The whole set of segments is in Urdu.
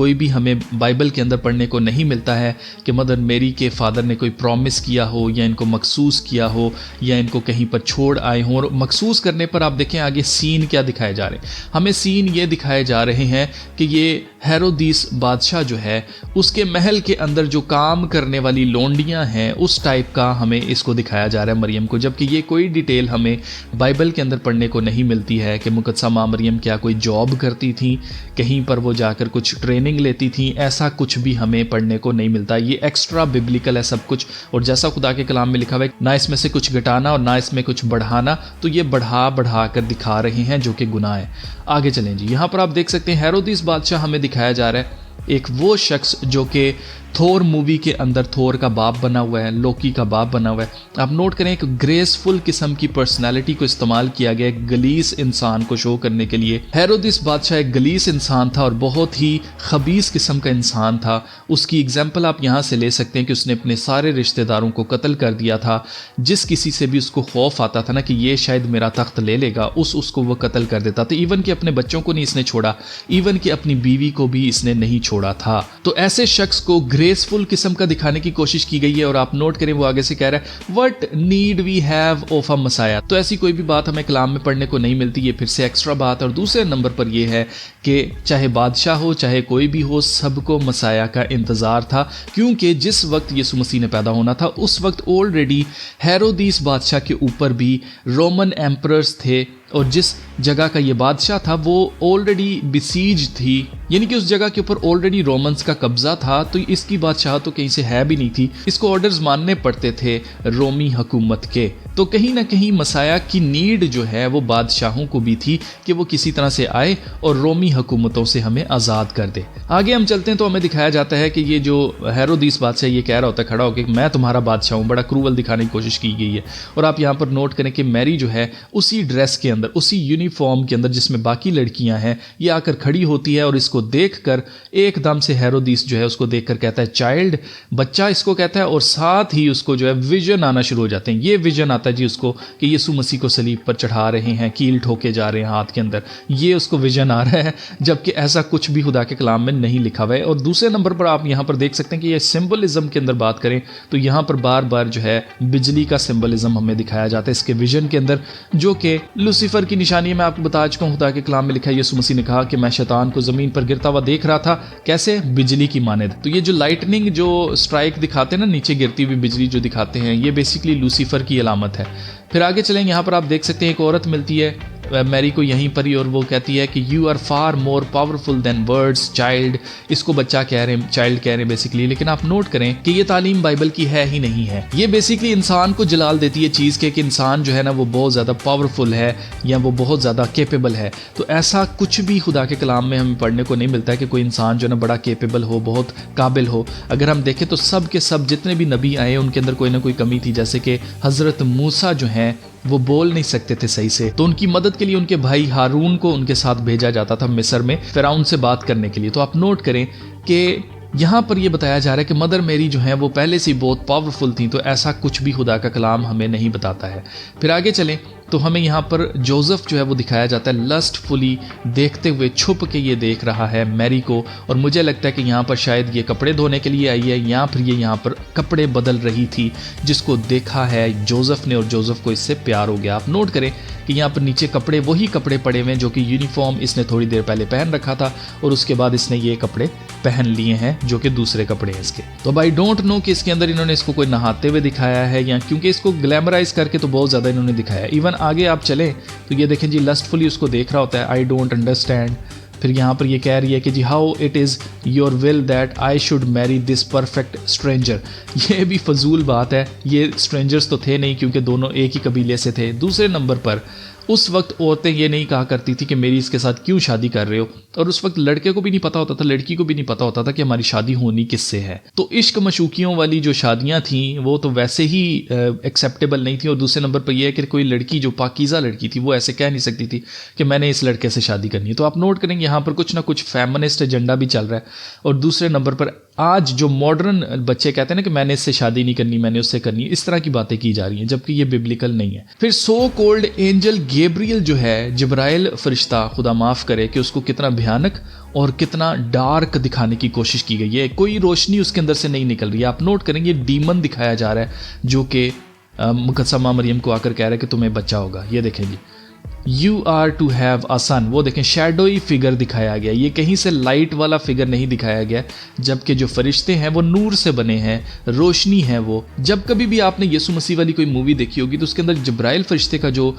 کوئی بھی ہمیں بائبل کے اندر پڑھنے کو نہیں ملتا ہے کہ مدر میری کے فادر نے کوئی پرومس کیا ہو یا ان کو مخصوص کیا ہو یا ان کو کہیں پر چھوڑ آئے ہوں. اور مخصوص کرنے پر آپ دیکھیں آگے سین کیا دکھائے جا رہے ہیں. ہمیں سین یہ دکھائے جا رہے ہیں کہ یہ ہیرودیس بادشاہ جو ہے اس کے محل کے اندر جو کام کرنے والی لونڈیاں ہیں اس ٹائپ کا ہمیں اس کو دکھایا جا رہا ہے مریم کو، جبکہ یہ کوئی ڈیٹیل ہمیں بائبل کے اندر پڑھنے کو نہیں ملتی ہے کہ مقدسہ ماں مریم کیا کوئی جاب کرتی تھیں، کہیں پر وہ جا کر کچھ ٹریننگ لیتی تھیں. ایسا کچھ بھی ہمیں پڑھنے کو نہیں ملتا. یہ ایکسٹرا ببلیکل ہے سب کچھ، اور جیسا خدا کے کلام میں لکھا ہوا ہے نہ اس میں سے کچھ گھٹانا اور نہ اس میں کچھ بڑھانا، تو یہ بڑھا کر دکھا رہے ہیں جو کہ گناہ ہے. آگے چلیں جی. یہاں پر آپ دیکھ سکتے ہیں ہیرودیس بادشاہ ہمیں دکھایا جا رہا ہے ایک وہ شخص جو کہ تھور مووی کے اندر تھور کا باپ بنا ہوا ہے، لوکی کا باپ بنا ہوا ہے. آپ نوٹ کریں ایک گریسفل قسم کی پرسنالٹی کو استعمال کیا گیا ایک گلیس انسان کو شو کرنے کے لیے. ہیرودیس بادشاہ ایک گلیس انسان تھا اور بہت ہی خبیث قسم کا انسان تھا. اس کی اگزامپل آپ یہاں سے لے سکتے ہیں کہ اس نے اپنے سارے رشتہ داروں کو قتل کر دیا تھا. جس کسی سے بھی اس کو خوف آتا تھا نا کہ یہ شاید میرا تخت لے لے گا، اس کو وہ قتل کر دیتا تھا. ایون کہ اپنے بچوں کو نہیں اس نے چھوڑا، ایون کہ اپنی بیوی کو بھی اس نے نہیں چھوڑا تھا. تو ایسے شخص کو گریسفل قسم کا دکھانے کی کوشش کی گئی ہے. اور آپ نوٹ کریں وہ آگے سے کہہ رہا ہے what need we have of a messiah. تو ایسی کوئی بھی بات ہمیں کلام میں پڑھنے کو نہیں ملتی. یہ پھر سے ایکسٹرا بات. اور دوسرے نمبر پر یہ ہے کہ چاہے بادشاہ ہو چاہے کوئی بھی ہو، سب کو مسایا کا انتظار تھا، کیونکہ جس وقت یسوع مسیح نے پیدا ہونا تھا اس وقت آلریڈی ہیرودیس بادشاہ کے اوپر بھی رومن ایمپررز تھے، اور جس جگہ کا یہ بادشاہ تھا وہ آلریڈی بسیج تھی، یعنی کہ اس جگہ کے اوپر آلریڈی رومنز کا قبضہ تھا. تو اس کی بادشاہ تو کہیں سے ہے بھی نہیں تھی، اس کو آرڈرز ماننے پڑتے تھے رومی حکومت کے. تو کہیں نہ کہیں مسایا کی نیڈ جو ہے وہ بادشاہوں کو بھی تھی کہ وہ کسی طرح سے آئے اور رومی حکومتوں سے ہمیں آزاد کر دے. آگے ہم چلتے ہیں تو ہمیں دکھایا جاتا ہے کہ یہ جو ہیرودیس بادشاہ یہ کہہ رہا ہوتا ہے کھڑا ہو کے میں تمہارا بادشاہ ہوں. بڑا کروول دکھانے کی کوشش کی گئی ہے. اور آپ یہاں پر نوٹ کریں کہ میری جو ہے اسی ڈریس کے اندر، اسی یونیفارم کے اندر جس میں باقی لڑکیاں ہیں، یہ آ کر کھڑی ہوتی ہے اور اس کو دیکھ کر ایک دم سے ہیرودیس جو ہے اس کو دیکھ کر کہتا ہے چائلڈ، بچہ اس کو کہتا ہے. اور ساتھ ہی اس کو جو ہے ویژن آنا شروع ہو جاتے ہیں. یہ ویژن آتا ہے جی اس کو کہ یسوع مسیح کو صلیب پر چڑھا رہے ہیں، کیل ٹھوکے جا رہے ہیں ہاتھ کے اندر. یہ اس کو ویژن آ رہا ہے، جبکہ ایسا کچھ بھی خدا کے کلام میں نہیں لکھا ہوا ہے. اور دوسرے نمبر پر آپ یہاں پر دیکھ سکتے ہیں کہ یہ سمبلزم کے اندر بات کریں تو یہاں پر بار بار جو ہے بجلی کا سمبلزم ہمیں دکھایا جاتا ہے اس کے ویژن کے اندر، جو کہ لوسیفر کی نشانی. میں آپ کو بتا چکا ہوں خدا کے کلام میں لکھا ہے یسوع مسیح نے کہا کہ میں شیطان کو زمین پر گرتا ہوا دیکھ رہا تھا کیسے، بجلی کی مانند. تو یہ جو لائٹننگ جو سٹرائک دکھاتے ہیں نا، نیچے گرتی ہوئی بجلی جو دکھاتے ہیں، یہ بیسیکلی لوسیفر کی علامت ہے. پھر آگے چلیں، یہاں پر آپ دیکھ سکتے ہیں ایک عورت ملتی ہے میری کو یہیں پر ہی، اور وہ کہتی ہے کہ you are far more powerful than words child. اس کو بچہ کہہ رہے ہیں، چائلڈ کہہ رہے ہیں بیسیکلی. لیکن آپ نوٹ کریں کہ یہ تعلیم بائبل کی ہے ہی نہیں ہے. یہ بیسیکلی انسان کو جلال دیتی ہے چیز کے کہ انسان جو ہے نا وہ بہت زیادہ پاورفل ہے یا وہ بہت زیادہ کیپیبل ہے. تو ایسا کچھ بھی خدا کے کلام میں ہمیں پڑھنے کو نہیں ملتا ہے کہ کوئی انسان جو ہے نا بڑا کیپیبل ہو، بہت قابل ہو. اگر ہم دیکھیں تو سب کے سب جتنے بھی نبی آئے ان کے اندر کوئی نہ کوئی کمی تھی. جیسے کہ حضرت موسیٰ جو ہیں وہ بول نہیں سکتے تھے صحیح سے، تو ان کی مدد کے لیے ان کے بھائی ہارون کو ان کے ساتھ بھیجا جاتا تھا مصر میں فرعون سے بات کرنے کے لیے. تو آپ نوٹ کریں کہ یہاں پر یہ بتایا جا رہا ہے کہ مدر میری جو ہیں وہ پہلے سے بہت پاورفل تھیں. تو ایسا کچھ بھی خدا کا کلام ہمیں نہیں بتاتا ہے. پھر آگے چلیں تو ہمیں یہاں پر جوزف جو ہے وہ دکھایا جاتا ہے لسٹ فلی دیکھتے ہوئے، چھپ کے یہ دیکھ رہا ہے میری کو. اور مجھے لگتا ہے کہ یہاں پر شاید یہ کپڑے دھونے کے لیے آئی ہے یا پھر یہ یہاں پر کپڑے بدل رہی تھی، جس کو دیکھا ہے جوزف نے اور جوزف کو اس سے پیار ہو گیا. آپ نوٹ کریں کہ یہاں پر نیچے کپڑے وہی کپڑے پڑے ہوئے ہیں جو کہ یونیفارم اس نے تھوڑی دیر پہلے پہن رکھا تھا، اور اس کے بعد اس نے یہ کپڑے پہن لیے ہیں جو کہ دوسرے کپڑے ہیں اس کے. تو آئی ڈونٹ نو کہ اس کے اندر انہوں نے اس کو کوئی نہاتے ہوئے دکھایا ہے یا کیونکہ اس کو گلیمرائز کر کے تو بہت زیادہ انہوں نے دکھایا ہے. ایون آگے آپ چلیں تو یہ دیکھیں جی لسٹ فلی اس کو دیکھ رہا ہوتا ہے، آئی ڈونٹ انڈرسٹینڈ. پھر یہاں پر یہ کہہ رہی ہے کہ جی how it is your will that I should marry this perfect stranger. یہ بھی فضول بات ہے، یہ اسٹرینجرز تو تھے نہیں کیونکہ دونوں ایک ہی قبیلے سے تھے. دوسرے نمبر پر اس وقت عورتیں یہ نہیں کہا کرتی تھی کہ میری اس کے ساتھ کیوں شادی کر رہے ہو، اور اس وقت لڑکے کو بھی نہیں پتا ہوتا تھا، لڑکی کو بھی نہیں پتا ہوتا تھا کہ ہماری شادی ہونی کس سے ہے. تو عشق مشوقیوں والی جو شادیاں تھیں وہ تو ویسے ہی ایکسیپٹیبل نہیں تھیں. اور دوسرے نمبر پر یہ ہے کہ کوئی لڑکی جو پاکیزہ لڑکی تھی وہ ایسے کہہ نہیں سکتی تھی کہ میں نے اس لڑکے سے شادی کرنی ہے. تو آپ نوٹ کریں گے یہاں پر کچھ نہ کچھ فیمنسٹ ایجنڈا بھی چل رہا ہے. اور دوسرے نمبر پر آج جو ماڈرن بچے کہتے ہیں نا کہ میں نے اس سے شادی نہیں کرنی، میں نے اس سے کرنی، اس طرح کی باتیں کی جا رہی ہیں، جبکہ یہ ببلیکل نہیں ہے۔ پھر سو کولڈ اینجل گیبریل جو ہے، جبرائیل فرشتہ، خدا معاف کرے کہ اس کو کتنا بھیانک اور کتنا ڈارک دکھانے کی کوشش کی گئی ہے، کوئی روشنی اس کے اندر سے نہیں نکل رہی ہے۔ آپ نوٹ کریں یہ ڈیمن دکھایا جا رہا ہے جو کہ مقدسہ ماں مریم کو آ کر کہہ رہا ہے کہ تمہیں بچہ ہوگا۔ یہ دیکھیں جی، you are to have a son, وہ دیکھیں شیڈوئی فگر دکھایا گیا، یہ کہیں سے لائٹ والا فگر نہیں دکھایا گیا، جبکہ جو فرشتے ہیں وہ نور سے بنے ہیں، روشنی ہے وہ۔ جب کبھی بھی آپ نے یسوع مسیح والی کوئی مووی دیکھی ہوگی تو اس کے اندر جبرائیل فرشتے کا جو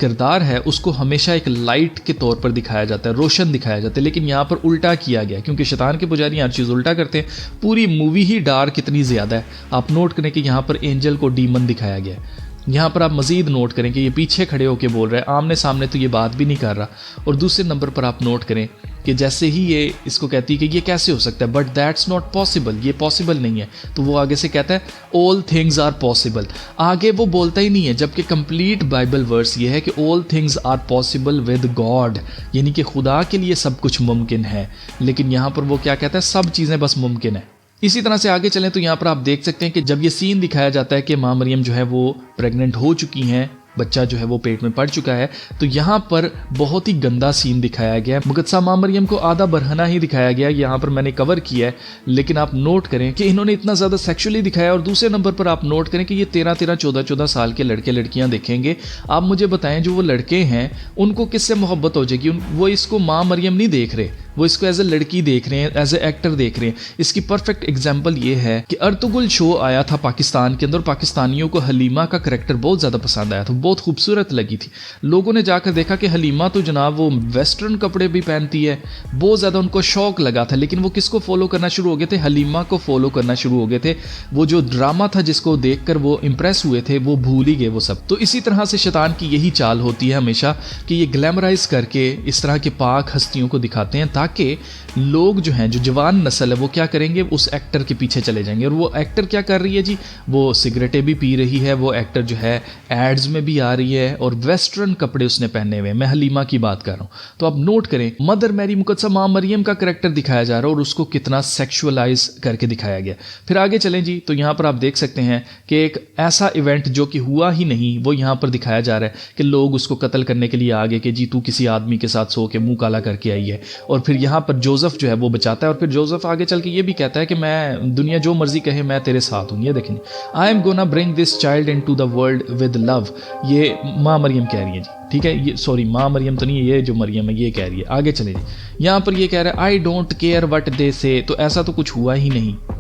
کردار ہے اس کو ہمیشہ ایک لائٹ کے طور پر دکھایا جاتا ہے، روشن دکھایا جاتا ہے، لیکن یہاں پر الٹا کیا گیا کیونکہ شیطان کے پجاری ہر چیز الٹا کرتے ہیں۔ پوری مووی ہی ڈارک کتنی زیادہ ہے، آپ نوٹ کریں کہ یہاں پر اینجل کو ڈیمن دکھایا گیا ہے۔ یہاں پر آپ مزید نوٹ کریں کہ یہ پیچھے کھڑے ہو کے بول رہا ہے، آمنے سامنے تو یہ بات بھی نہیں کر رہا، اور دوسرے نمبر پر آپ نوٹ کریں کہ جیسے ہی یہ اس کو کہتی ہے کہ یہ کیسے ہو سکتا ہے، بٹ دیٹس ناٹ پاسبل، یہ پاسبل نہیں ہے، تو وہ آگے سے کہتا ہے all things are possible، آگے وہ بولتا ہی نہیں ہے، جبکہ کمپلیٹ بائبل ورس یہ ہے کہ all things are possible with God، یعنی کہ خدا کے لیے سب کچھ ممکن ہے، لیکن یہاں پر وہ کیا کہتا ہے، سب چیزیں بس ممکن ہے۔ اسی طرح سے آگے چلیں تو یہاں پر آپ دیکھ سکتے ہیں کہ جب یہ سین دکھایا جاتا ہے کہ ماں مریم جو ہے وہ پریگننٹ ہو چکی ہیں، بچہ جو ہے وہ پیٹ میں پڑ چکا ہے، تو یہاں پر بہت ہی گندا سین دکھایا گیا ہے۔ مقدسہ ماں مریم کو آدھا برہنہ ہی دکھایا گیا، یہاں پر میں نے کور کیا ہے، لیکن آپ نوٹ کریں کہ انہوں نے اتنا زیادہ سیکشولی دکھایا، اور دوسرے نمبر پر آپ نوٹ کریں کہ یہ 13-14 سال کے لڑکے لڑکیاں دیکھیں گے۔ آپ مجھے بتائیں جو وہ لڑکے ہیں ان کو کس سے محبت ہو جائے گی؟ وہ اس کو ماں مریم نہیں دیکھ رہے، وہ اس کو ایز اے لڑکی دیکھ رہے ہیں، ایز اے ایکٹر دیکھ رہے ہیں۔ اس کی پرفیکٹ ایگزامپل یہ ہے کہ ارطغرل شو آیا تھا پاکستان کے اندر، پاکستانیوں کو حلیمہ کا کریکٹر بہت زیادہ پسند آیا تھا، بہت خوبصورت لگی تھی۔ لوگوں نے جا کر دیکھا کہ حلیمہ تو جناب وہ ویسٹرن کپڑے بھی پہنتی ہے، بہت زیادہ ان کو شوق لگا تھا، لیکن وہ کس کو فالو کرنا شروع ہو گئے تھے؟ حلیمہ کو فالو کرنا شروع ہو گئے تھے۔ وہ جو ڈرامہ تھا جس کو دیکھ کر وہ امپریس ہوئے تھے وہ بھول ہی گئے وہ سب۔ تو اسی طرح سے شیطان کی یہی چال ہوتی ہے ہمیشہ کہ یہ گلیمرائز کر کے اس طرح کے پاک ہستیوں کو دکھاتے ہیں تاکہ لوگ جو ہیں، جو جوان نسل ہے، وہ کیا کریں گے؟ اس ایکٹر کے پیچھے چلے جائیں گے۔ اور وہ ایکٹر کیا کر رہی ہے جی؟ وہ سگریٹیں بھی پی رہی ہے، وہ ایکٹر جو ہے ایڈز میں بھی آ رہی ہے، اور ویسٹرن کپڑے اس نے پہنے ہوئے ہیں۔ میں حلیمہ کی بات کر رہا ہوں۔ تو اب نوٹ کریں مدر میری مقدسہ ماں مریم کا کریکٹر دکھایا جا رہا ہے اور اس کو کتنا سیکشولائز کر کے دکھایا گیا۔ پھر آگے چلیں جی، تو یہاں پر آپ دیکھ سکتے ہیں کہ ایک ایسا ایونٹ جو کہ ہوا ہی نہیں وہ یہاں پر دکھایا جا رہا ہے کہ لوگ اس کو قتل کرنے کے لیے آگے کہ جی تو کسی آدمی کے ساتھ سو کے منہ کالا کر کے آئی ہے، اور پھر یہاں پر جوزف جو ہے وہ بچاتا ہے، اور پھر جوزف آگے چل کے یہ بھی کہتا ہے کہ میں دنیا جو مرضی کہے میں تیرے ساتھ ہوں۔ یہ دیکھیں I am gonna bring this child into the world with love, یہ ماں مریم کہہ رہی ہے جی، ٹھیک ہے، یہ سوری ماں مریم تو نہیں ہے، یہ جو مریم ہے یہ کہہ رہی ہے۔ آگے چلے جی، یہاں پر یہ کہہ رہا ہے I don't care what they سے، تو ایسا تو کچھ ہوا ہی نہیں۔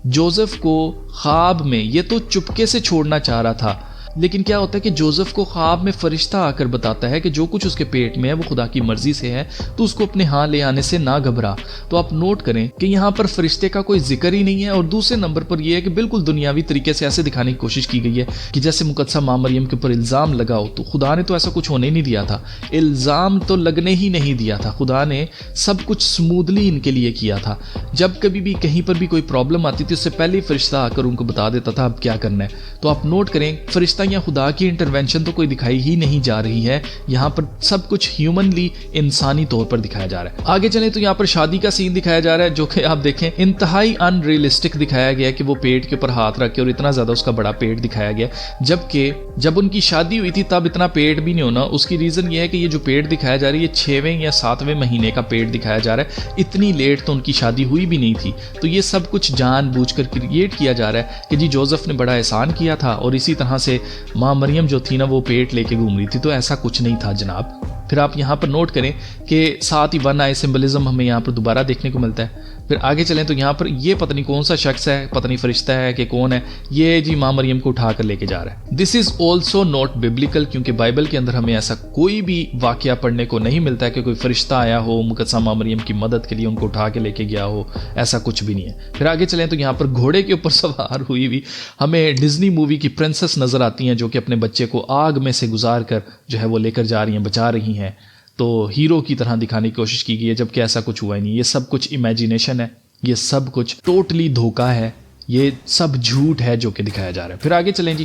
جوزف کو خواب میں یہ تو چپکے سے چھوڑنا چاہ رہا تھا، لیکن کیا ہوتا ہے کہ جوزف کو خواب میں فرشتہ آ کر بتاتا ہے کہ جو کچھ اس کے پیٹ میں ہے وہ خدا کی مرضی سے ہے، تو اس کو اپنے ہاں لے آنے سے نہ گھبرا۔ تو آپ نوٹ کریں کہ یہاں پر فرشتے کا کوئی ذکر ہی نہیں ہے، اور دوسرے نمبر پر یہ ہے کہ بالکل دنیاوی طریقے سے ایسے دکھانے کی کوشش کی گئی ہے کہ جیسے مقدسہ ماں مریم کے اوپر الزام لگاؤ، تو خدا نے تو ایسا کچھ ہونے نہیں دیا تھا، الزام تو لگنے ہی نہیں دیا تھا، خدا نے سب کچھ سموتھلی ان کے لیے کیا تھا۔ جب کبھی بھی کہیں پر بھی کوئی پرابلم آتی تھی اس سے پہلے ہی فرشتہ آ کر ان کو بتا دیتا تھا اب کیا کرنا ہے۔ تو آپ نوٹ کریں فرشتہ یا خدا کی انٹرونشن تو کوئی دکھائی ہی نہیں جا رہی ہے، یہاں پر سب کچھ ہیومنلی انسانی طور پر دکھایا جا رہا ہے۔ آگے چلیں تو یہاں پر شادی کا سین دکھایا جا رہا ہے جو کہ آپ دیکھیں انتہائی ان ریئلسٹک دکھایا گیا ہے کہ وہ پیٹ کے اوپر ہاتھ رکھ کے، اور اتنا زیادہ اس کا بڑا پیٹ دکھایا گیا، جبکہ جب ان کی شادی ہوئی تھی تب اتنا پیٹ بھی نہیں ہونا۔ اس کی ریزن یہ ہے کہ یہ جو پیٹ دکھایا جا رہا ہے یہ 6ویں یا 7ویں مہینے کا پیٹ دکھایا جا رہا ہے، اتنی لیٹ تو ان کی شادی ہوئی بھی نہیں تھی۔ تو یہ سب کچھ جان بوجھ کر کریٹ کیا جا رہا ہے کہ جی جوزف نے بڑا احسان کیا تھا، اور اسی طرح سے ماں مریم جو تھی نا وہ پیٹ لے کے گھوم رہی تھی، تو ایسا کچھ نہیں تھا جناب۔ پھر آپ یہاں پر نوٹ کریں کہ ساتھ ہی ون آئی سمبلزم ہمیں یہاں پر دوبارہ دیکھنے کو ملتا ہے۔ پھر آگے چلیں تو یہاں پر یہ پتہ نہیں کون سا شخص ہے، پتہ نہیں فرشتہ ہے کہ کون ہے، یہ جی ماں مریم کو اٹھا کر لے کے جا رہا ہے۔ دس از آلسو ناٹ ببلیکل، کیونکہ بائبل کے اندر ہمیں ایسا کوئی بھی واقعہ پڑھنے کو نہیں ملتا ہے کہ کوئی فرشتہ آیا ہو مقدسہ ماں مریم کی مدد کے لیے ان کو اٹھا کے لے کے گیا ہو، ایسا کچھ بھی نہیں ہے۔ پھر آگے چلیں تو یہاں پر گھوڑے کے اوپر سوار ہوئی بھی ہمیں ڈزنی مووی کی پرنسس نظر آتی ہیں جو کہ اپنے بچے کو آگ میں سے گزار کر جو ہے وہ لے کر جا رہی ہیں، بچا رہی ہیں، تو ہیرو کی طرح دکھانے کی کوشش کی گئی ہے، جبکہ ایسا کچھ ہوا ہی نہیں۔ یہ سب کچھ امیجینیشن ہے، یہ سب کچھ ٹوٹلی دھوکہ ہے، یہ سب جھوٹ ہے جو کہ دکھایا جا رہا ہے۔ پھر آگے چلیں جی،